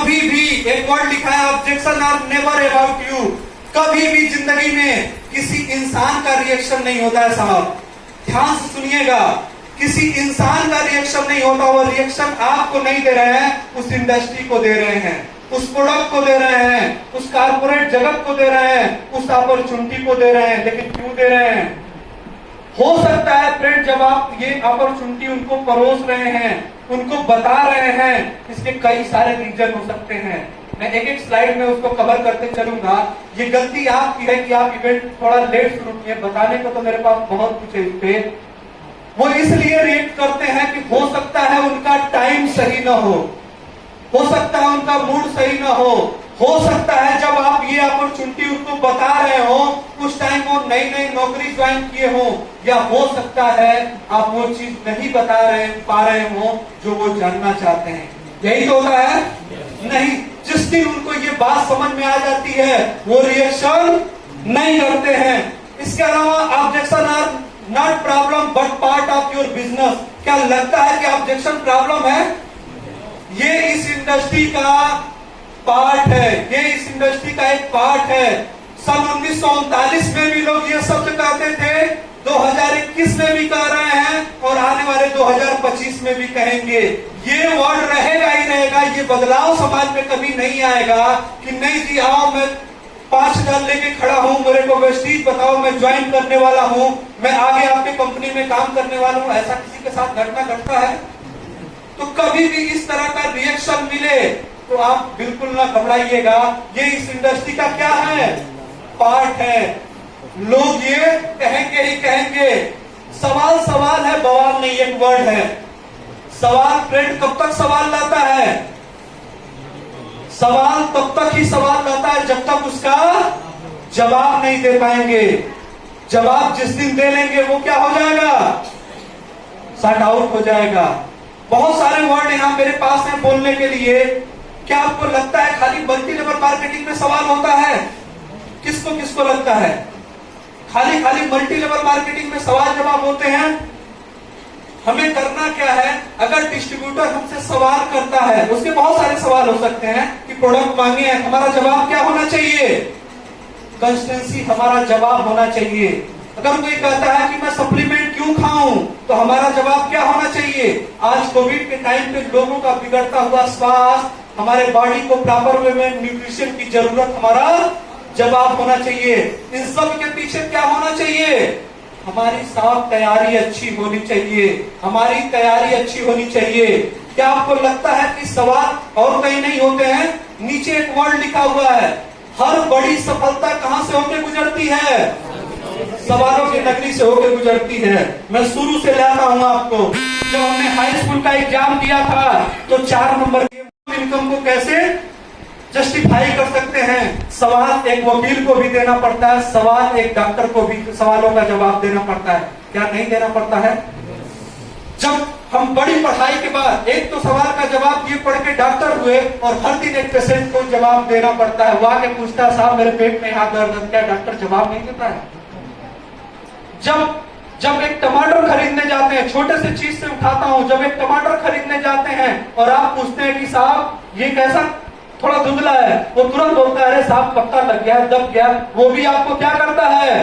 कभी भी एक वर्ड लिखा है, objection are never about you. कभी भी जिंदगी में किसी इंसान का रिएक्शन नहीं होता है साहब, ध्यान से सुनिएगा। किसी इंसान का रिएक्शन नहीं होता, वो रिएक्शन आपको नहीं दे रहे हैं, उस इंडस्ट्री को दे रहे हैं, उस प्रोडक्ट को दे रहे हैं, उस कारपोरेट जगत को दे रहे हैं, उस अपॉर्चुनिटी को दे रहे हैं। लेकिन क्यों दे रहे हैं? हो सकता है फ्रेंड, जब आप ये अपॉर्चुनिटी उनको परोस रहे हैं, उनको बता रहे हैं, इसके कई सारे रीजन हो सकते हैं। मैं एक एक स्लाइड में उसको कवर करते चलूंगा। ये गलती आपकी है कि आप इवेंट थोड़ा लेट शुरू किए। बताने को तो मेरे पास बहुत कुछ है इस पे। वो इसलिए रिएक्ट करते हैं कि हो सकता है उनका टाइम सही ना हो सकता है उनका मूड सही ना हो सकता है जब आप ये अपॉर्चुनिटी उनको बता रहे हो उस टाइम वो नई नई नौकरी ज्वाइन किए हो, या हो सकता है आप वो चीज नहीं बता पा रहे हो जो वो जानना चाहते हैं। यही तो होता है नहीं। जिस दिन उनको ये बात समझ में आ जाती है वो रिएक्शन नहीं करते हैं। इसके अलावा objection are not problem but part of your business. क्या लगता है कि ऑब्जेक्शन प्रॉब्लम है? ये इस इंडस्ट्री का पार्ट है, ये इस इंडस्ट्री का एक पार्ट है। सन 1939 में भी लोग ये शब्द कहते थे, 2021 में भी कह रहे हैं और आने वाले 2025 में भी कहेंगे। ये वर्ड रहेगा ही रहेगा। ये बदलाव समाज में कभी नहीं आएगा कि नहीं जी आओ मैं 5,000 लेके खड़ा हूं, मेरे को वेस्टीज बताओ, मैं ज्वाइन करने वाला हूं, मैं आगे आपकी कंपनी में काम करने वाला हूं। ऐसा किसी के साथ घटना घटता है? तो कभी भी इस तरह का रिएक्शन मिले तो आप बिल्कुल ना घबराइएगा। ये इस इंडस्ट्री का क्या है? पार्ट है। लोग ये कहेंगे ही कहेंगे। सवाल सवाल है, बवाल नहीं। एक वर्ड है सवाल। फ्रेंड कब तक सवाल लाता है? सवाल तब तक ही सवाल लाता है जब तक उसका जवाब नहीं दे पाएंगे। जवाब जिस दिन दे लेंगे वो क्या हो जाएगा? शट आउट हो जाएगा। बहुत सारे वर्ड यहां मेरे पास हैं बोलने के लिए। क्या आपको लगता है खाली मल्टी लेवल मार्केटिंग में सवाल होता है? किसको किसको लगता है खाली मल्टी लेवल मार्केटिंग में सवाल जवाब होते हैं? हमें करना क्या है? अगर डिस्ट्रीब्यूटर हमसे सवाल करता है, उसके बहुत सारे सवाल हो सकते हैं कि प्रोडक्ट मांगे हैं, हमारा जवाब क्या होना चाहिए? कंसिस्टेंसी हमारा जवाब होना चाहिए। अगर कोई कहता है कि मैं सप्लीमेंट क्यों खाऊं, तो हमारा जवाब क्या होना चाहिए? आज कोविड के टाइम पे लोगों का बिगड़ता हुआ स्वास्थ्य, हमारे बॉडी को प्रॉपर वे में न्यूट्रिशन की जरूरत, हमारा जवाब होना चाहिए। इन सब के पीछे क्या होना चाहिए? हमारी साफ तैयारी अच्छी होनी चाहिए, हमारी तैयारी अच्छी होनी चाहिए। क्या आपको लगता है कि सवाल और कहीं नहीं होते हैं? नीचे एक वर्ड लिखा हुआ है, हर बड़ी सफलता कहां से होकर गुजरती है? सवालों की नगरी से होकर गुजरती है। मैं शुरू से लाता हूं आपको। जब हमने हाई स्कूल का एग्जाम दिया था तो 4 नंबर की इनकम को कैसे जस्टिफाई कर सकते हैं? सवाल एक वकील को भी देना पड़ता है, सवाल एक डॉक्टर को भी सवालों का जवाब देना पड़ता है। क्या नहीं देना पड़ता है? जब हम बड़ी पढ़ाई के बाद एक तो सवाल का जवाब ये पढ़ के डॉक्टर हुए और हर दिन एक पेशेंट को जवाब देना पड़ता है। वो आके पूछता है साहब मेरे पेट में यहाँ दर्द है, क्या डॉक्टर जवाब नहीं देता है? जब एक टमाटर खरीदने जाते हैं, छोटे से चीज से उठाता हूं, जब एक टमाटर खरीदने जाते हैं और आप पूछते हैं कि साहब ये कैसा थोड़ा धुंधला है, वो तुरंत बोलता है अरे साहब पत्ता लग गया, दब गया। वो भी आपको क्या करता है?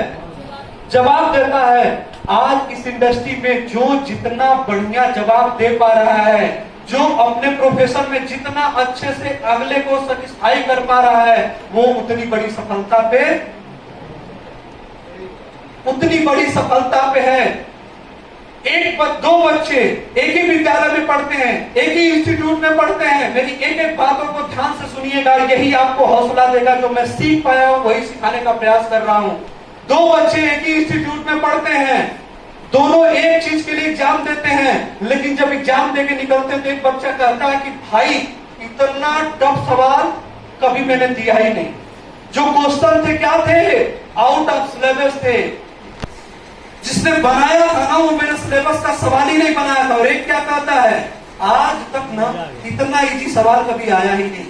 जवाब देता है। आज इस इंडस्ट्री में जो जितना बढ़िया जवाब दे पा रहा है, जो अपने प्रोफेशन में जितना अच्छे से अगले को सेटिस्फाई कर पा रहा है, वो उतनी बड़ी सफलता पे है। दो बच्चे एक ही विद्यालय में पढ़ते हैं, एक ही इंस्टीट्यूट में पढ़ते हैं। मेरी एक एक बातों को ध्यान से सुनिएगा, यही आपको हौसला देगा। जो मैं सीख पाया हूं वही सिखाने का प्रयास कर रहा हूं। 2 बच्चे एक ही इंस्टीट्यूट में पढ़ते हैं, दोनों एक चीज के लिए एग्जाम देते हैं, लेकिन जब एग्जाम देके निकलते हैं तो एक बच्चा कहता है कि भाई इतना टफ सवाल कभी मैंने दिया ही नहीं। जो क्वेश्चन थे क्या थे? आउट ऑफ सिलेबस थे। जिसने बनाया था ना वो मेरे सिलेबस का सवाल ही नहीं बनाया था। और एक क्या कहता है, आज तक ना इतना इजी सवाल कभी आया ही नहीं।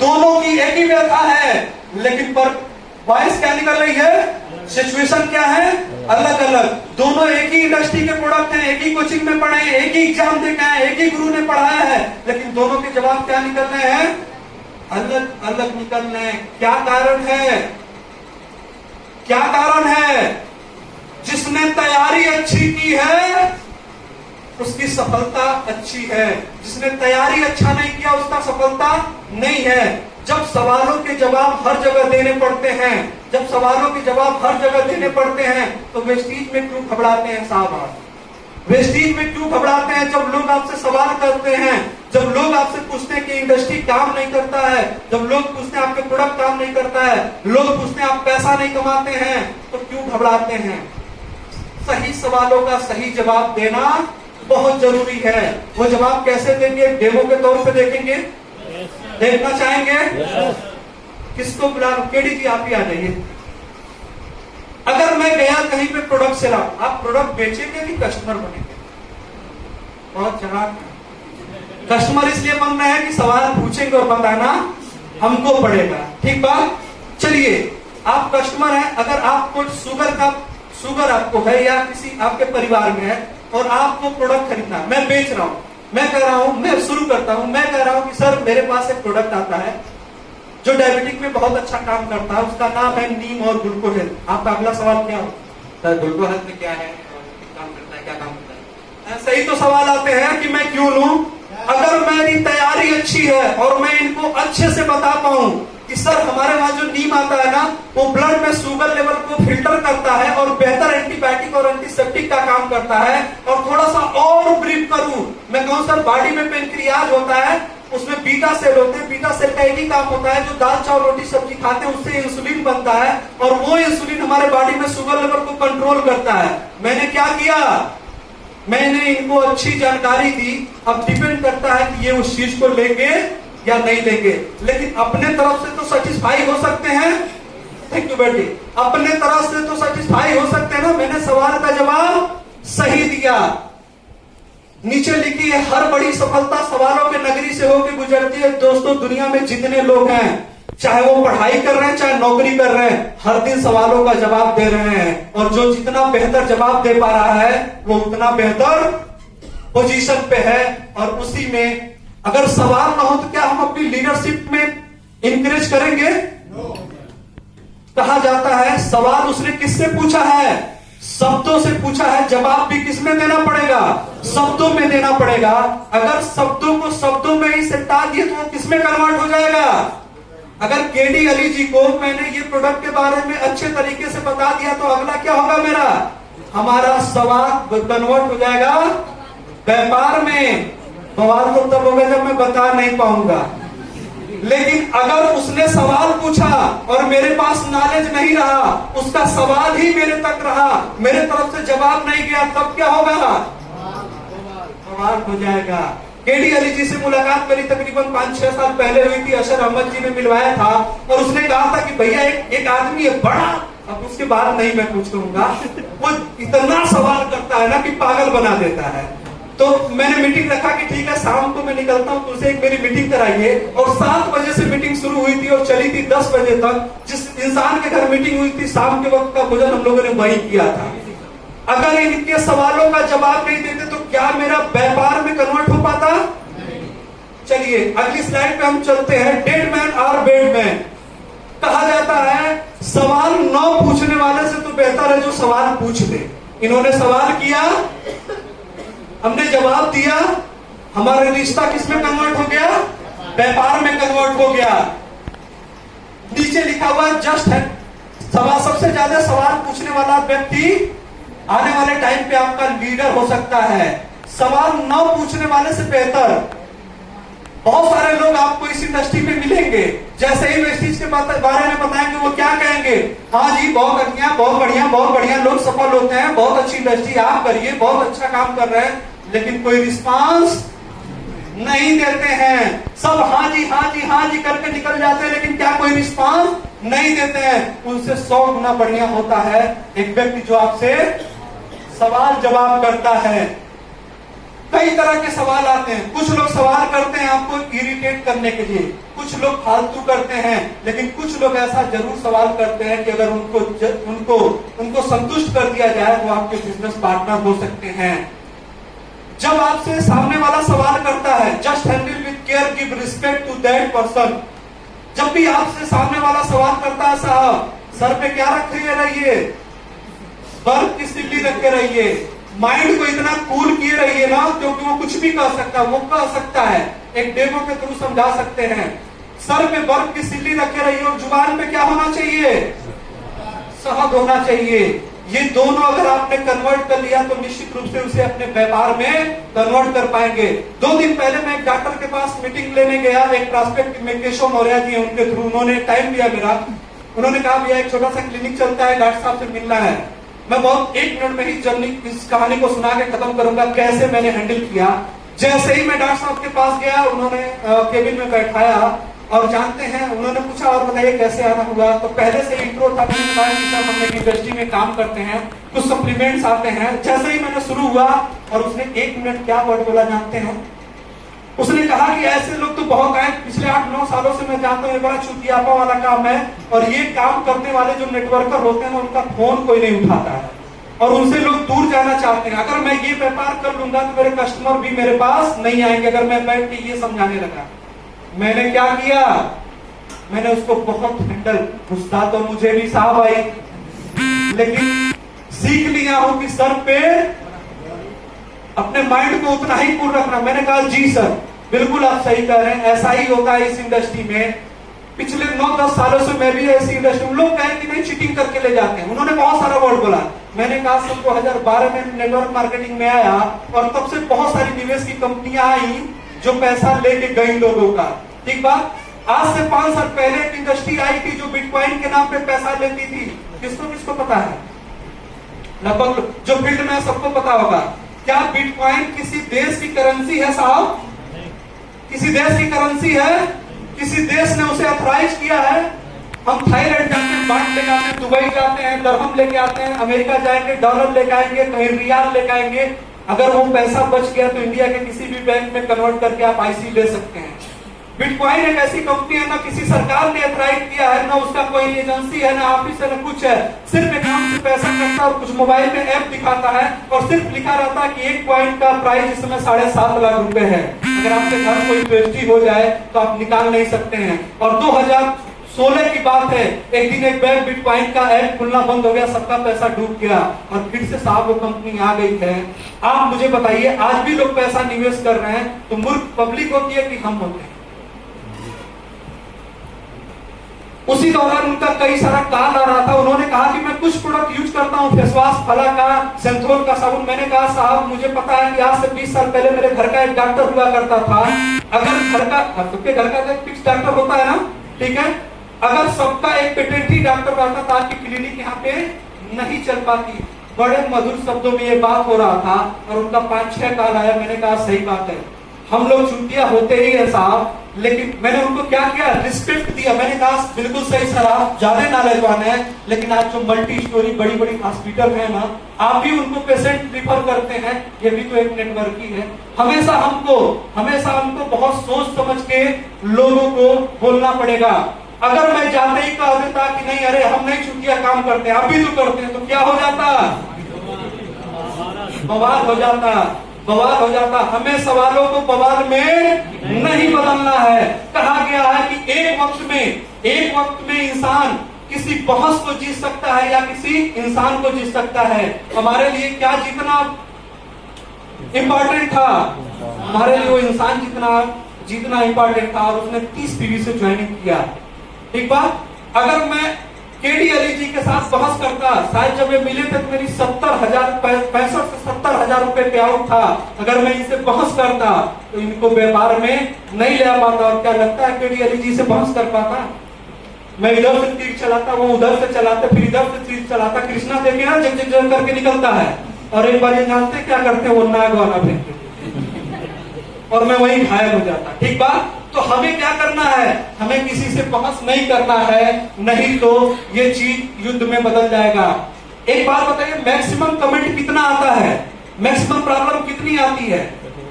दोनों की एक ही व्यथा है, लेकिन पर वॉइस क्या निकल रही है? सिचुएशन क्या है? अलग अलग। दोनों एक ही इंडस्ट्री के प्रोडक्ट हैं, एक ही कोचिंग में पढ़े हैं, एक ही एग्जाम देके आए, एक ही गुरु ने पढ़ाया है, लेकिन दोनों के जवाब क्या निकल रहे हैं? अलग अलग निकल रहे हैं। क्या कारण है? क्या कारण है? जिसने तैयारी अच्छी की है उसकी सफलता अच्छी है, जिसने तैयारी अच्छा नहीं किया उसका सफलता नहीं है। जब सवालों के जवाब हर जगह देने पड़ते हैं, जब सवालों के जवाब हर जगह देने पड़ते हैं तो वेस्टीज में क्यों घबराते हैं साहब? आप वेस्टीज में क्यों घबराते हैं? जब लोग आपसे सवाल करते हैं, जब लोग आपसे पूछते हैं कि इंडस्ट्री काम नहीं करता है, जब लोग पूछते हैं आपके प्रोडक्ट काम नहीं करता है, लोग पूछते हैं आप पैसा नहीं कमाते हैं, तो क्यों घबराते हैं? सही सवालों का सही जवाब देना बहुत जरूरी है। वो जवाब कैसे देंगे? डेमो के तौर पे देखेंगे? देखना चाहेंगे? किसको बुला? केडी जी आप ही आ जाइए। अगर मैं गया कहीं पे प्रोडक्ट से लाऊं, आप प्रोडक्ट बेचेंगे कि कस्टमर बनेंगे? बहुत चालाक कस्टमर इसलिए बन रहे हैं कि सवाल पूछेंगे और बताना हमको पड़ेगा। ठीक बात? चलिए, आप कस्टमर हैं, अगर आपको शुगर आपको है या किसी आपके परिवार में है और आपको प्रोडक्ट खरीदना, मैं बेच रहा हूं, मैं कह रहा हूं, मैं शुरू करता हूं, मैं कह रहा हूं कि सर मेरे पास एक प्रोडक्ट आता है जो डायबिटिक में बहुत अच्छा काम करता है, उसका नाम है नीम और ग्लूको हेल्थ। आपका अगला सवाल क्या हो? सर ग्लूको हेल्थ में क्या है, काम करता है, क्या काम करता है? सही तो सवाल आते हैं कि मैं क्यों लूं? अगर मेरी तैयारी अच्छी है और मैं इनको अच्छे से बता पाऊं कि सर हमारे वहां जो नीम आता है ना, वो ब्लड में शुगर लेवल को फिल्टर करता है और बेहतर एंटीबायोटिक और एंटीसेप्टिक का काम करता है, और थोड़ा सा और ब्रीफ करूं, मैं कहूं सर बॉडी में पेनक्रियाज होता है, उसमें बीटा सेल होते हैं, बीटा सेल का एक ही काम होता है, जो दाल चावल रोटी सब्जी खाते हैं उससे इंसुलिन बनता है और वो इंसुलिन हमारे बॉडी में शुगर लेवल को कंट्रोल करता है। मैंने क्या किया? मैंने इनको अच्छी जानकारी दी। अब डिपेंड करता है कि ये उस चीज को लेंगे या नहीं लेंगे, लेकिन अपने तरफ से तो सेटिस्फाई हो सकते हैं। थैंक यू बेटी। अपने तरफ से तो सेटिस्फाई हो सकते हैं ना। मैंने सवाल का जवाब सही दिया। नीचे लिखी है, हर बड़ी सफलता सवालों के नगरी से होकर गुजरती है। दोस्तों, दुनिया में जितने लोग हैं, चाहे वो पढ़ाई कर रहे हैं चाहे नौकरी कर रहे हैं, हर दिन सवालों का जवाब दे रहे हैं, और जो जितना बेहतर जवाब दे पा रहा है वो उतना बेहतर पोजीशन पे है। और उसी में अगर सवाल ना हो तो क्या हम अपनी लीडरशिप में इंकरेज करेंगे? कहा जाता है सवाल उसने किससे पूछा है? शब्दों से पूछा है। जवाब भी किसमें देना पड़ेगा? शब्दों में देना पड़ेगा। अगर शब्दों को शब्दों में ही सिमटा दिए तो वो किसमें कन्वर्ट हो जाएगा? अगर केडी अली जी को मैंने ये प्रोडक्ट के बारे में अच्छे तरीके से बता दिया तो अगला क्या होगा मेरा? हमारा सवाल कन्वर्ट हो जाएगा व्यापार में। बवाल तो तब होगा जब मैं बता नहीं पाऊंगा। लेकिन अगर उसने सवाल पूछा और मेरे पास नॉलेज नहीं रहा, उसका सवाल ही मेरे तक रहा, मेरे तरफ से जवाब नहीं गया, तब क्या होगा? बवाल हो जाएगा। केडी अली जी से मुलाकात मेरी तकरीबन 5-6 साल पहले हुई थी। अशर अहमद जी ने मिलवाया था और उसने कहा था कि भैया एक आदमी है बड़ा, अब उसके बारे नहीं मैं पूछ लूंगा, वो इतना सवाल करता है ना कि पागल बना देता है। तो मैंने मीटिंग रखा कि ठीक है शाम को मैं निकलता हूं, तुझसे एक मेरी मीटिंग कराइए। और 7 बजे से मीटिंग शुरू हुई थी और चली थी 10 बजे तक। जिस इंसान के घर मीटिंग हुई थी, शाम के वक्त का भोजन हम लोगों ने वही किया था। अगर इनके सवालों का जवाब नहीं देते तो क्या मेरा व्यापार में कन्वर्ट हो पाता? चलिए अगली स्लाइड पे हम चलते हैं। डेड मैन और बेड मैन। कहा जाता है सवाल न पूछने वाले से तो बेहतर है जो सवाल पूछ दे। इन्होंने सवाल किया, हमने जवाब दिया, हमारा रिश्ता किसमें कन्वर्ट हो गया? व्यापार में कन्वर्ट हो गया। नीचे लिखा हुआ जस्ट है सवाल, सबसे ज्यादा सवाल पूछने वाला व्यक्ति आने वाले टाइम पे आपका लीडर हो सकता है। सवाल न पूछने वाले से बेहतर। बहुत सारे लोग आपको इस इंडस्ट्री में मिलेंगे, जैसे ही वेस्टीज के बारे में बताएंगे वो क्या कहेंगे? हाँ जी बहुत बढ़िया, बहुत बढ़िया, बहुत बढ़िया, लोग सफल होते हैं, बहुत अच्छी इंडस्ट्री, आप करिए, बहुत अच्छा काम कर रहे हैं, लेकिन कोई रिस्पांस नहीं देते हैं। सब हाँ जी हाँ जी हाँ जी करके निकल जाते हैं, लेकिन क्या कोई रिस्पांस नहीं देते हैं। उनसे 100 गुना बढ़िया होता है एक व्यक्ति जो आपसे सवाल जवाब करता है। कई तरह के सवाल आते हैं। कुछ लोग सवाल करते हैं आपको इरिटेट करने के लिए, कुछ लोग फालतू करते हैं, लेकिन कुछ लोग ऐसा जरूर सवाल करते हैं कि अगर उनको संतुष्ट कर दिया जाए तो आपके बिजनेस पार्टनर हो सकते हैं। जब आपसे सामने वाला सवाल करता है, just handle with care, give respect to that person. जब भी आपसे सामने वाला सवाल करता है, साहब सर पे क्या रखे रहिए, बर्फ की सिल्ली रखे रहिए, माइंड को इतना कूल किए रहिए ना, क्योंकि वो कुछ भी कह सकता है, वो कह सकता है, एक डेमो के थ्रू समझा सकते हैं। सर पे बर्फ की सिल्ली रखे रहिए और जुबान पे क्या होना चाहिए, शहद होना चाहिए। ये दोनों अगर आपने कन्वर्ट कर लिया तो निश्चित रूप से उसे अपने व्यापार में कन्वर्ट कर पाएंगे। 2 दिन पहले मैं एक डॉक्टर के पास मीटिंग लेने गया, एक प्रोस्पेक्ट में केशव मौर्य जी हैं, उनके थ्रू उन्होंने टाइम दिया मेरा। उन्होंने कहा भैया एक छोटा सा क्लिनिक चलता है, डॉक्टर साहब से मिलना है। मैं बहुत 1 मिनट में ही जर्नी इस कहानी को सुना के खत्म करूंगा, कैसे मैंने हैंडल किया। जैसे ही मैं डॉक्टर साहब के पास गया, उन्होंने केबिन में बैठाया और जानते हैं, उन्होंने पूछा और बताइए कैसे आना हुआ। तो पहले से इंट्रो था, मैंने बताया कि सर हम एक इंडस्ट्री में काम करते हैं, कुछ सप्लीमेंट्स आते हैं। जैसे ही मैंने शुरू हुआ और उसने 1 मिनट क्या वर्ड बोला जानते हैं, उसने कहा कि ऐसे लोग तो बहुत आए, पिछले 8-9 सालों से मैं जानता हूँ, ये बड़ा चुतियापा वाला काम है और ये काम करने वाले जो नेटवर्कर होते हैं उनका फोन कोई नहीं उठाता है और उनसे लोग दूर जाना चाहते हैं। अगर मैं ये व्यापार कर लूंगा तो मेरे कस्टमर भी मेरे पास नहीं आएंगे। अगर मैं बैठ के ये समझाने लगा, मैंने क्या किया, मैंने उसको बहुत हैंडल, गुस्सा तो मुझे भी साहब आई, लेकिन सीख लिया हूं कि सर पे अपने माइंड को उतना ही कूल रखना। मैंने कहा जी सर बिल्कुल आप सही कह रहे हैं, ऐसा ही होता है इस इंडस्ट्री में। पिछले 9-10 सालों से मैं भी ऐसी इंडस्ट्री में, लोग कहें कि नहीं चीटिंग करके ले जाते हैं। उन्होंने बहुत सारा वर्ड बोला। मैंने कहा सर 2012 में नेटवर्क मार्केटिंग में आया और तब से बहुत सारी निवेश की कंपनियां आई जो पैसा लेके गई लोगों का, ठीक बात। आज से 5 साल पहले एक इंडस्ट्री आई थी जो बिटकॉइन के नाम पे पैसा लेती थी। किसको पता है? लगभग जो फील्ड में सबको पता होगा। क्या बिटकॉइन किसी देश की करेंसी है साहब? किसी देश की करेंसी है? किसी देश ने उसे ऑथराइज किया है? हम थाईलैंड जाते हैं, बांट लेके आते हैं, दुबई जाते हैं, दरहम लेके आते हैं, अमेरिका जाएंगे, डॉलर लेके आएंगे, कहीं रियाल लेके आएंगे। अगर वो पैसा बच गया तो इंडिया के किसी भी बैंक में कन्वर्ट करके आप आईसी ले सकते हैं। बिटकॉइन एक ऐसी कंपनी है, ना किसी सरकार ने ऑथराइज किया है, ना उसका कोई एजेंसी है, ना ऑफिस है, ना कुछ है। सिर्फ अकाउंट से पैसा कटता है और कुछ मोबाइल में ऐप दिखाता है और सिर्फ लिखा रहता है कि 1 कॉइन का प्राइस इस समय 7.5 लाख रुपए है। अगर आपके घर कोई ट्रेजेडी हो जाए तो आप निकाल नहीं सकते हैं। और 2016 की बात है, एक दिन एक बैंक बिटकॉइन का ऐप खुलना बंद हो गया, सबका पैसा डूब गया और फिर से साहब वो कंपनी आ गई है। आप मुझे बताइए, आज भी लोग पैसा निवेश कर रहे हैं तो मूर्ख पब्लिक होती है कि हम होते हैं? उसी दौरान उनका कई सारा कॉल आ रहा था। उन्होंने कहा कि मैं कुछ प्रोडक्ट यूज करता हूँ, फेस वॉश, फला का, सेंथोल का साबुन। मैंने कहा साहब मुझे पता है कि आज से 20 साल पहले मेरे घर का एक डॉक्टर हुआ करता था। अगर घर का, सबके घर का एक फिक्स डॉक्टर होता है ना, ठीक है, अगर सबका एक पेटेंटरी डॉक्टर रहता था, आपकी क्लिनिक यहाँ पे नहीं चल पाती। बड़े मधुर शब्दों में ये बात हो रहा था और उनका 5-6 कॉल आया। मैंने कहा सही बात है, हम लोग चुटिया होते ही है साहब, लेकिन मैंने उनको क्या किया, रिस्पेक्ट दिया। मैंने कहा बिल्कुल सही सर, आप ज्यादा नॉलेजवान हैं, लेकिन आज जो मल्टी स्टोरी बड़ी बड़ी हॉस्पिटल है ना, आप भी उनको पेशेंट प्रीफर करते हैं, ये भी तो एक नेटवर्क ही है। हमेशा हमको बहुत सोच समझ के लोगों को बोलना पड़ेगा। अगर मैं जाते ही कह देता कि नहीं अरे हम नहीं चुटिया काम करते, आप भी तो करते हैं, तो क्या हो जाता, बवाल हो जाता। हमें सवालों को बवाल में नहीं बदलना है। कहा गया है कि एक वक्त में इंसान किसी बहस को जीत सकता है या किसी इंसान को जीत सकता है। हमारे लिए क्या जीतना इंपॉर्टेंट था? हमारे लिए वो इंसान जीतना इंपॉर्टेंट था और उसने 30 पीवी से ज्वाइनिंग किया। ठीक बात। अगर मैं केडी अली जी के साथ बहस करता, शायद जब ये मिले थे तो मेरी 65 से 70,000 रुपए पे आउट था। अगर मैं इनसे बहस करता तो इनको व्यापार में नहीं ले पाता। और क्या लगता है केडी अली जी से बहस कर पाता? मैं इधर से तीर चलाता, वो उधर से चलाते, फिर इधर से तीर चलाता। कृष्णा देखे ना जग जग जग करके निकलता है और एक बार ये जानते क्या करते, वो नाग वाला फेंकते और मैं वहीं घायल हो जाता। ठीक बात। तो हमें क्या करना है, हमें किसी से बहस नहीं करना है, नहीं तो ये चीज युद्ध में बदल जाएगा। एक बात बताइए, मैक्सिमम कमेंट कितना आता है, मैक्सिमम प्रॉब्लम कितनी आती है?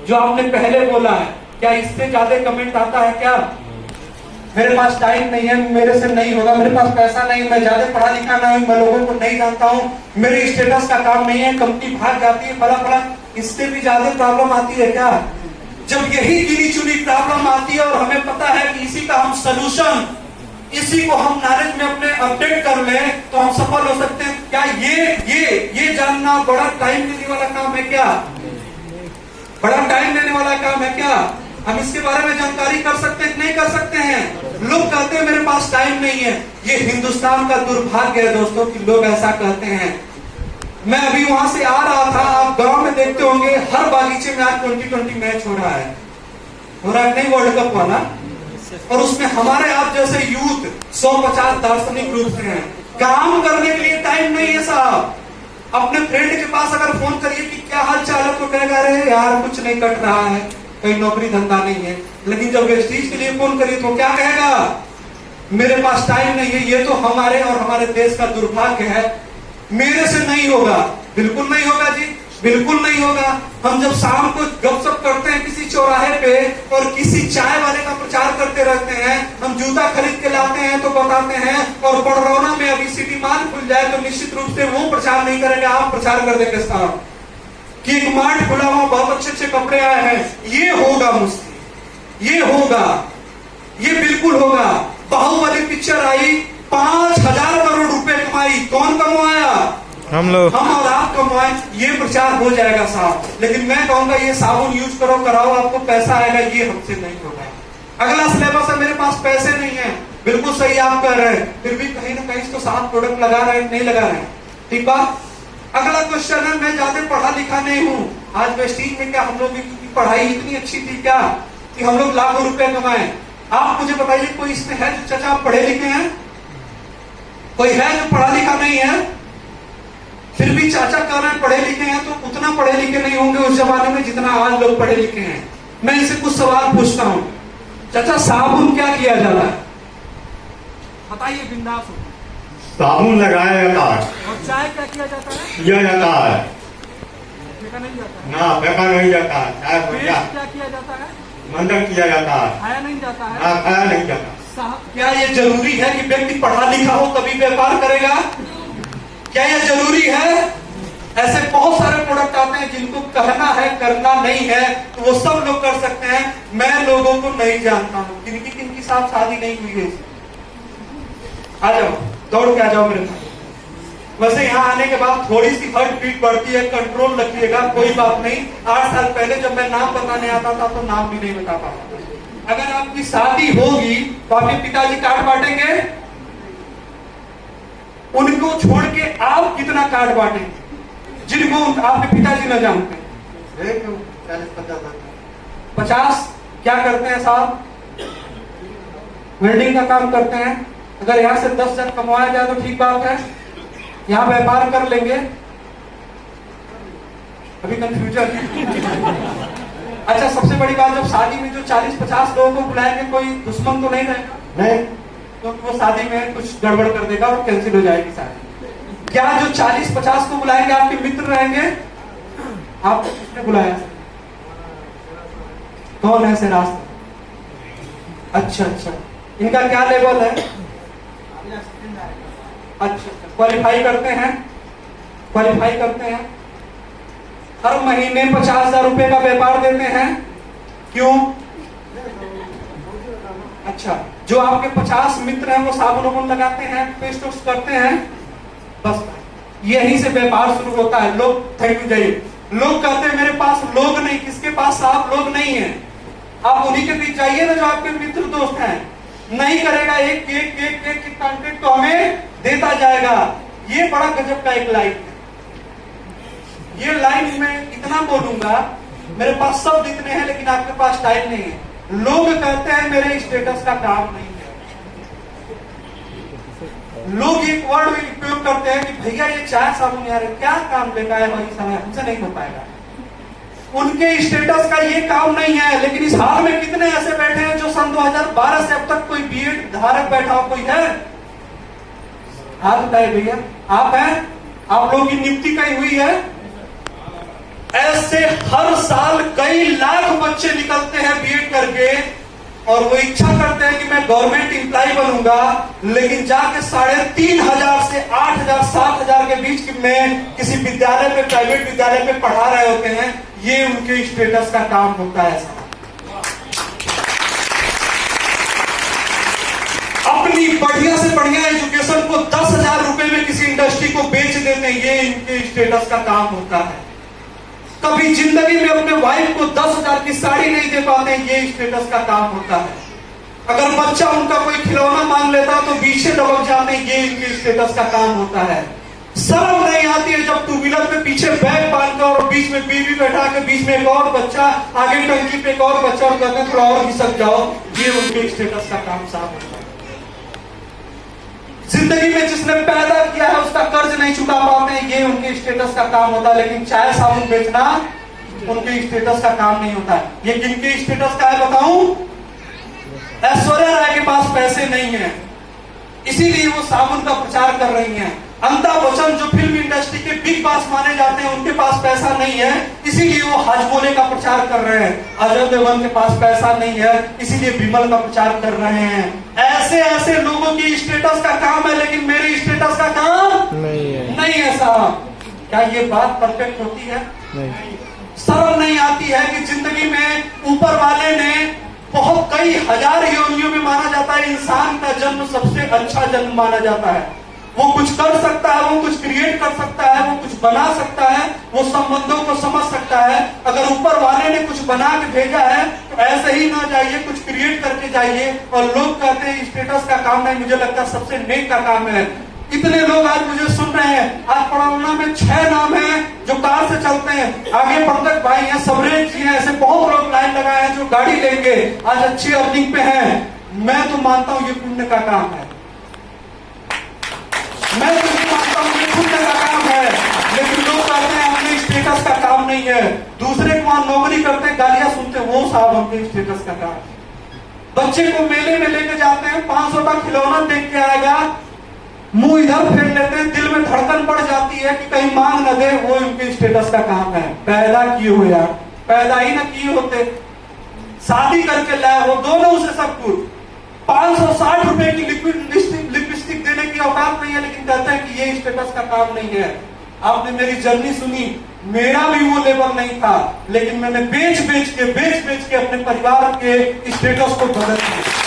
जो आपने पहले बोला है, क्या इससे ज्यादा कमेंट आता है क्या? मेरे पास टाइम नहीं है, मेरे से नहीं होगा, मेरे पास पैसा नहीं, मैं ज्यादा पढ़ा लिखा नहीं हूं, मैं लोगों को नहीं जानता हूं, मेरे स्टेटस का काम नहीं है, कंपनी भाग जाती है, फला। इससे भी ज्यादा प्रॉब्लम आती है क्या? जब यही गिनी चुनी प्रॉब्लम आती है और हमें पता है कि इसी का हम सलूशन इसी को हम नॉलेज में अपने अपडेट कर लें तो हम सफल हो सकते हैं। क्या ये जानना बड़ा टाइम लेने वाला काम है क्या? बड़ा टाइम लेने वाला काम है क्या? हम इसके बारे में जानकारी कर सकते हैं, नहीं कर सकते हैं? लोग कहते हैं मेरे पास टाइम नहीं है। ये हिंदुस्तान का दुर्भाग्य है दोस्तों कि लोग ऐसा कहते हैं। मैं अभी वहां से आ रहा था, आप गांव में देखते होंगे हर बागीचे में आज 2020 मैच हो रहा है नहीं, वर्ल्ड कप वाला। और उसमें हमारे आप जैसे यूथ 150 दार्शनिक रूप से हैं। काम करने के लिए टाइम नहीं है साहब। अपने फ्रेंड के पास अगर फोन करिए कि क्या हाल चाल है, तो कहेगा अरे यार कुछ नहीं कट रहा है, कहीं नौकरी धंधा नहीं है। लेकिन जब वेस्टीज के लिए फोन करिए तो क्या कहेगा? मेरे पास टाइम नहीं है। ये तो हमारे और हमारे देश का दुर्भाग्य है। मेरे से नहीं होगा, बिल्कुल नहीं होगा जी, बिल्कुल नहीं होगा। हम जब शाम को गपशप करते हैं किसी चौराहे पे और किसी चाय वाले का प्रचार करते रहते हैं, हम जूता खरीद के लाते हैं तो बताते हैं, और बड़रौना में अभी सिटी मार्ट खुल जाए तो निश्चित रूप से वो प्रचार नहीं करेंगे, आप प्रचार कर देंगे साहब कि एक मार्ट खुला हुआ, बहुत अच्छे अच्छे कपड़े आए हैं। ये होगा मुझसे, ये होगा, ये बिल्कुल होगा। बाहुबली पिक्चर आई, 5,000 करोड़ रुपए कमाई। कौन कमाया? हम लोग, हम और आप कमाए। ये प्रचार हो जाएगा साहब। लेकिन मैं कहूंगा ये साबुन यूज करो, कराओ, आपको पैसा आएगा, ये हमसे नहीं होगा। अगला सिलेबस है मेरे पास पैसे नहीं है। बिल्कुल सही आप कह रहे हैं, फिर भी कहीं ना कहीं तो साफ प्रोडक्ट लगा रहे हैं, नहीं लगा रहे हैं, ठीक बात। अगला क्वेश्चन है, मैं ज्यादा पढ़ा लिखा नहीं हूँ। आज वेस्टीज में क्या हम लोग की पढ़ाई इतनी अच्छी थी क्या कि हम लोग लाखों रुपए कमाए? आप मुझे बताइए, कोई इसमें है जो चाचा आप पढ़े लिखे हैं? कोई है जो पढ़ा लिखा नहीं है? फिर भी चाचा कह रहे हैं पढ़े लिखे हैं, तो उतना पढ़े लिखे नहीं होंगे उस जमाने में जितना आज लोग पढ़े लिखे हैं। मैं इसे कुछ सवाल पूछता हूँ, चाचा साबुन क्या किया जाता है? बताइए बिंदास हो। साबुन लगाया जाता है। और चाय क्या किया जाता है? किया जाता है। फेंका नहीं जाता है? ना, फेंका नहीं जाता है। चाय क्या किया जाता है? मंडन किया जाता है। खाया नहीं जाता है? ना, खाया नहीं जाता। क्या ये जरूरी है कि व्यक्ति पढ़ा लिखा हो तभी व्यापार करेगा? क्या यह जरूरी है? ऐसे बहुत सारे प्रोडक्ट आते हैं जिनको कहना है, करना नहीं है, तो वो सब लोग कर सकते हैं। मैं लोगों को नहीं जानता हूँ किनकी किनकी साथ शादी नहीं हुई है। आ जाओ, दौड़ के आ जाओ मेरे साथ। वैसे यहाँ आने के बाद थोड़ी सी हार्ट बीट बढ़ती है, कंट्रोल रखिएगा, कोई बात नहीं। 8 साल पहले जब मैं नाम बताने आता था तो नाम भी नहीं बता पाता। अगर आपकी शादी होगी तो आपके पिताजी कार्ड बांटेंगे? उनको छोड़ के आप कितना कार्ड बांटेंगे जिनको आपके पिताजी न जानते? 50। क्या करते हैं साहब? वेल्डिंग का काम करते हैं। अगर यहाँ से 10,000 कमाया जाए तो ठीक बात है, यहाँ व्यापार कर लेंगे। अभी कंफ्यूजन है। अच्छा, सबसे बड़ी बात, जब शादी में जो 40-50 लोगों को बुलाएंगे, कोई दुश्मन तो नहीं रहेगा? नहीं, तो वो शादी में कुछ गड़बड़ कर देगा और कैंसिल हो जाएगी शादी। क्या जो 40-50 को बुलाएंगे आपके मित्र रहेंगे? आपको किसने बुलाया? कौन है से रास्ते? अच्छा, इनका क्या लेवल है? अच्छा, क्वालिफाई करते हैं, क्वालिफाई करते हैं। हर महीने 50,000 रुपए का व्यापार देते हैं। क्यों? अच्छा, जो आपके 50 मित्र हैं वो साबुन वाबुन लगाते हैं, पेस्ट वेस्ट करते हैं, बस यहीं से व्यापार शुरू होता है। लोग, थैंक यू जाइए। लोग कहते हैं मेरे पास लोग नहीं। किसके पास साहब लोग नहीं है? आप उन्हीं के बीच जाइए ना जो आपके मित्र दोस्त हैं। नहीं करेगा, एक कंटेंट तो हमें देता जाएगा। ये बड़ा गजब का एक लाइन है। ये लाइन में इतना बोलूंगा, मेरे पास शब्द इतने हैं लेकिन आपके पास टाइम नहीं है। लोग कहते हैं मेरे स्टेटस का काम नहीं है। लोग एक वर्ड उपयोग करते हैं कि भैया ये चाय साबुन यार क्या काम लेकर है भाई, समय हमसे नहीं हो पाएगा। उनके स्टेटस का ये काम नहीं है। लेकिन इस हाल में कितने ऐसे बैठे हैं जो सन 2012 से अब तक कोई बीएड धारक बैठा हो? कोई है? हाथ उठाए भैया। आप हैं? आप लोगों की नियुक्ति कहीं हुई है? ऐसे हर साल कई लाख बच्चे निकलते हैं बीएड करके और वो इच्छा करते हैं कि मैं गवर्नमेंट एम्प्लॉय बनूंगा, लेकिन जाके 3,500 से 8,000 7,000 के बीच में किसी विद्यालय पे, प्राइवेट विद्यालय पे पढ़ा रहे होते हैं। ये उनके स्टेटस का काम होता है साहब। अपनी इंडस्ट्री को बेच देते हैं, ये इनके स्टेटस का काम होता है। कभी जिंदगी में अपने वाइफ को 10,000 की साड़ी नहीं दे पाते हैं, ये स्टेटस का काम होता है। अगर बच्चा उनका कोई खिलौना मांग लेता तो पीछे दबक जाते हैं, ये इनके स्टेटस का काम होता है। शर्म नहीं आती है जब टू व्हीलर में पीछे बैग बांधकर और बीच में बीवी बैठा के, बीच में एक और बच्चा, आगे टंकी पे एक और बच्चा, और कहते हैं थोड़ा और घिसक जाओ, ये उनके स्टेटस का काम साफ होता है। जिंदगी में जिसने पैदा किया है उसका कर्ज नहीं चुका पाते हैं, ये उनके स्टेटस का काम होता है। लेकिन चाय साबुन बेचना उनके स्टेटस का काम नहीं होता है। ये किनके स्टेटस का है बताऊं? ऐश्वर्या राय के पास पैसे नहीं है, इसीलिए वो साबुन का प्रचार कर रही हैं। अमिताभ बच्चन जो फिल्म इंडस्ट्री के बिग बॉस माने जाते हैं, उनके पास पैसा नहीं है, इसीलिए वो हजमोले का प्रचार कर रहे हैं। अजय देवगन के पास पैसा नहीं है, इसीलिए विमल का प्रचार कर रहे हैं। ऐसे ऐसे लोगों की स्टेटस का काम है, लेकिन मेरे स्टेटस का काम नहीं है साहब। क्या ये बात परफेक्ट होती है? नहीं। शर्म नहीं आती है कि जिंदगी में ऊपर वाले ने बहुत कई हजार योनियों में माना जाता है, इंसान का जन्म सबसे अच्छा जन्म माना जाता है। वो कुछ कर सकता है, वो कुछ क्रिएट कर सकता है, वो कुछ बना सकता है, वो संबंधों को समझ सकता है। अगर ऊपर वाले ने कुछ बना के भेजा है तो ऐसे ही ना जाइए, कुछ क्रिएट करके जाइए। और लोग कहते हैं स्टेटस का काम नहीं, मुझे लगता है सबसे नेक का काम है। इतने लोग आज मुझे सुन रहे हैं, आज पड़ौना में 6 नाम है जो कार से चलते हैं, आगे पंकज भाई हैं, सबरेज जी हैं, ऐसे बहुत लोग लाइन लगाए हैं जो गाड़ी लेंगे, आज अच्छी अर्निंग पे हैं। मैं तो मानता हूं ये पुण्य का काम है, मैं तो ये मानता हूं ये पुण्य का काम है। लेकिन लोग कहते हैं हमने स्टेटस का काम नहीं है, दूसरे को वहां नौकरी करते गालियां सुनते, वो साहब हमने स्टेटस का काम। बच्चे को मेले में लेके जाते हैं, 500 का खिलौना देख के आएगा, मुंह इधर फेर लेते हैं, दिल में धड़कन बढ़ जाती है कि कहीं मांग न दे, वो इनके स्टेटस का काम है। पैदा किए हो यार, पैदा ही ना किए होते, शादी करके लाए हो, दोनों से सब कुछ। 560 रुपए की लिपस्टिक देने की औकात नहीं है, लेकिन कहते हैं कि ये स्टेटस का काम नहीं है। आपने मेरी जर्नी सुनी, मेरा भी वो लेवल नहीं था, लेकिन मैंने बेच बेच के अपने परिवार के स्टेटस को बदल दिया।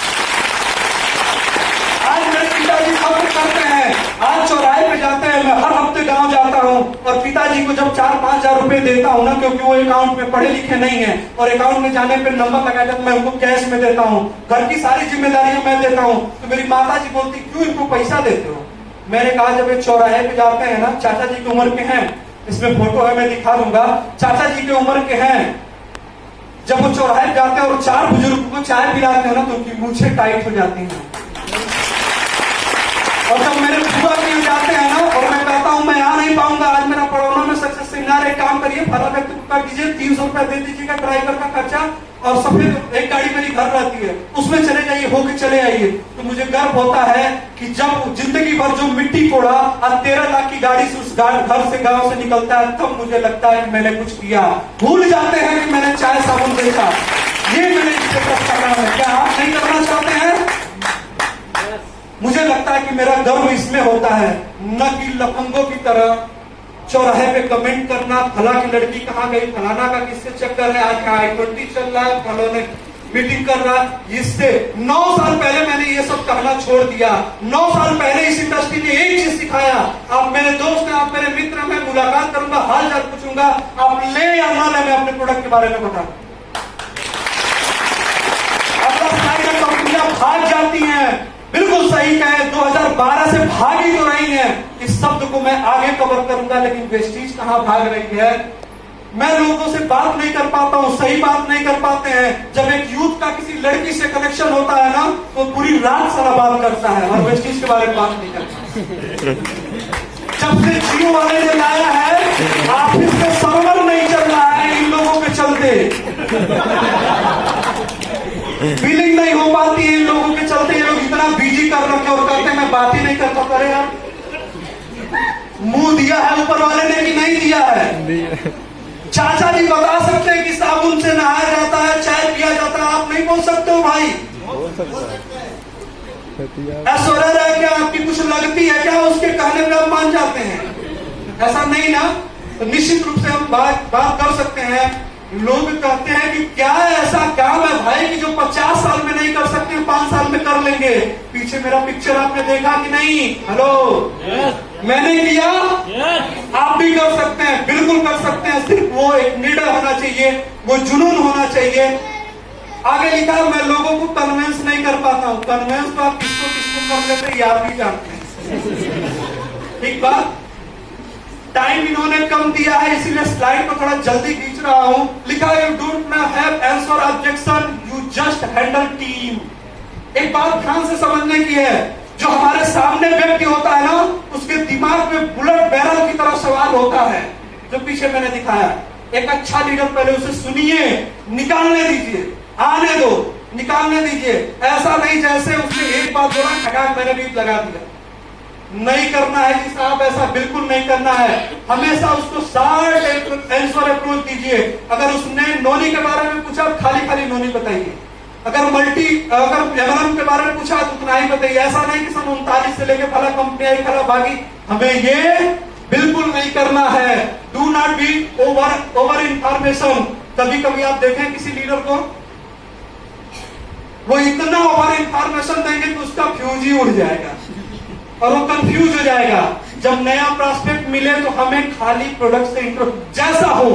आज मेरे पिताजी सब करते हैं, आज चौराहे पे जाते हैं, मैं हर हफ्ते गांव जाता हूं और पिताजी को जब 4-5 हजार रुपए देता हूं ना, क्योंकि वो अकाउंट में पढ़े लिखे नहीं है और अकाउंट में जाने पे नंबर लगाकर मैं उनको कैश में देता हूं, घर की सारी जिम्मेदारियां मैं देता हूं। तो मेरी माता जी बोलती क्यों इनको पैसा देते हो? मैंने कहा जब ये चौराहे पे जाते हैं ना, चाचा जी की उम्र के हैं, इसमें फोटो है मैं दिखा दूंगा, चाचा जी की उम्र के हैं, जब वो चौराहे जाते हैं और 4 बुजुर्ग को चाय पिलाते हैं ना, तो उनकी मूछें टाइट हो जाती हैं। और जब मेरे बुआ के जाते हैं ना और मैं कहता हूं मैं आ नहीं पाऊंगा, आज मेरा पड़ौना में सक्सेस सेमिनार, एक काम करिए, फला व्यक्ति को कर दीजिए, 300 रुपया दे दीजिएगा ड्राइवर का खर्चा, और सफेद एक गाड़ी मेरी घर रहती है, उसमें चले जाइए, होके चले आइए। तो मुझे गर्व होता है कि जब जिंदगी भर जो मिट्टी कोड़ा, आज 13 लाख की गाड़ी से उस घर से गांव से निकलता है, तब मुझे लगता है कि मैंने कुछ किया। भूल जाते हैं कि मैंने चाय साबुन बेचा, ये मेरे स्टेटस का काम है। क्या आप नहीं करना चाहते हैं? मुझे लगता है कि मेरा गर्व इसमें होता है, न कि लफंगों की तरह चौराहे पे कमेंट करना, फला की लड़की कहाँ गई, फलाना का किससे चक्कर है, आज I-20 चल रहा है, फलों मीटिंग कर रहा है। इससे 9 साल पहले मैंने ये सब कहना छोड़ दिया। 9 साल पहले इस इंडस्ट्री ने एक चीज सिखाया, आप मेरे दोस्त हैं, आप मेरे मित्र हैं, मैं मुलाकात करूंगा, हाल चाल पूछूंगा, आप ले या ना ले, मैं अपने प्रोडक्ट के बारे में बताऊंगा। कंपनियां भाग जाती हैं, बिल्कुल सही कहे, 2012 से भागी तो रही है, इस शब्द को मैं आगे कवर करूंगा, लेकिन वेस्टीज कहां भाग रही है? मैं लोगों से बात नहीं कर पाता हूं, सही बात नहीं कर पाते हैं। जब एक यूथ का किसी लड़की से कनेक्शन होता है ना, तो पूरी रात सारा बात करता है और वेस्टीज के बारे में बात नहीं करता। जब से जियो वाले ने लाया है, ऑफिस में सर्वर नहीं चल रहा है इन लोगों के चलते, फीलिंग नहीं हो पाती है इन लोगों के चलते। ये लोग इतना बिजी कर रखे और कहते हैं मैं बात ही नहीं कर पाता। अरे यार, मुंह दिया है ऊपर वाले ने कि नहीं दिया है? चाचा जी बता सकते हैं कि साबुन से नहाया जाता है, चाय पिया जाता है, आप नहीं बोल सकते हो भाई? ऐश्वर्या राय क्या आपकी कुछ लगती है क्या? उसके कहने पर आप मान जाते हैं? ऐसा नहीं ना। तो निश्चित रूप से हम बात कर सकते हैं। लोग कहते हैं कि क्या ऐसा काम है भाई कि जो 50 साल में नहीं कर सकते 5 साल में कर लेंगे। पीछे मेरा पिक्चर आपने देखा कि नहीं? हेलो, मैंने किया, आप भी कर सकते हैं, बिल्कुल कर सकते हैं। सिर्फ वो एक निर्णय होना चाहिए, वो जुनून होना चाहिए। आगे लिखा, मैं लोगों को कन्विंस नहीं कर पाता हूं। कन्विंस तो आप किसको किसको कर लेते हैं, आप भी जानते हैं। ठीक बात। टाइम इन्होंने कम दिया है, इसीलिए स्लाइड को थोड़ा जल्दी खींच रहा हूं। लिखा, you don't have answer objection, you just handle team. एक बात ध्यान से समझने की है, जो हमारे सामने व्यक्ति होता है ना, उसके दिमाग में बुलेट बैरल की तरह सवाल होता है, जो पीछे मैंने दिखाया। एक अच्छा लीडर पहले उसे सुनिए, निकालने दीजिए, आने दो, निकालने दीजिए। ऐसा नहीं जैसे उसने एक बात बोला, ठगाक मैंने भी लगा दिया। नहीं करना है जी साहब, ऐसा बिल्कुल नहीं करना है। हमेशा उसको शार्ट आंसर अप्रोच दीजिए। अगर उसने नोनी के बारे में पूछा, खाली खाली नोनी बताइए। अगर एमएलएम के बारे में पूछा तो उतना ही बताइए। ऐसा नहीं कि सन 39 से लेके फला कंपनी आई, फला भागी। हमें ये बिल्कुल नहीं करना है। Do not be over information. कभी कभी आप देखें किसी लीडर को, वो इतना ओवर इंफॉर्मेशन देंगे कि उसका फ्यूज ही उड़ जाएगा और वो कंफ्यूज हो जाएगा। जब नया प्रोस्पेक्ट मिले तो हमें खाली प्रोडक्ट से इंट्रो, जैसा हो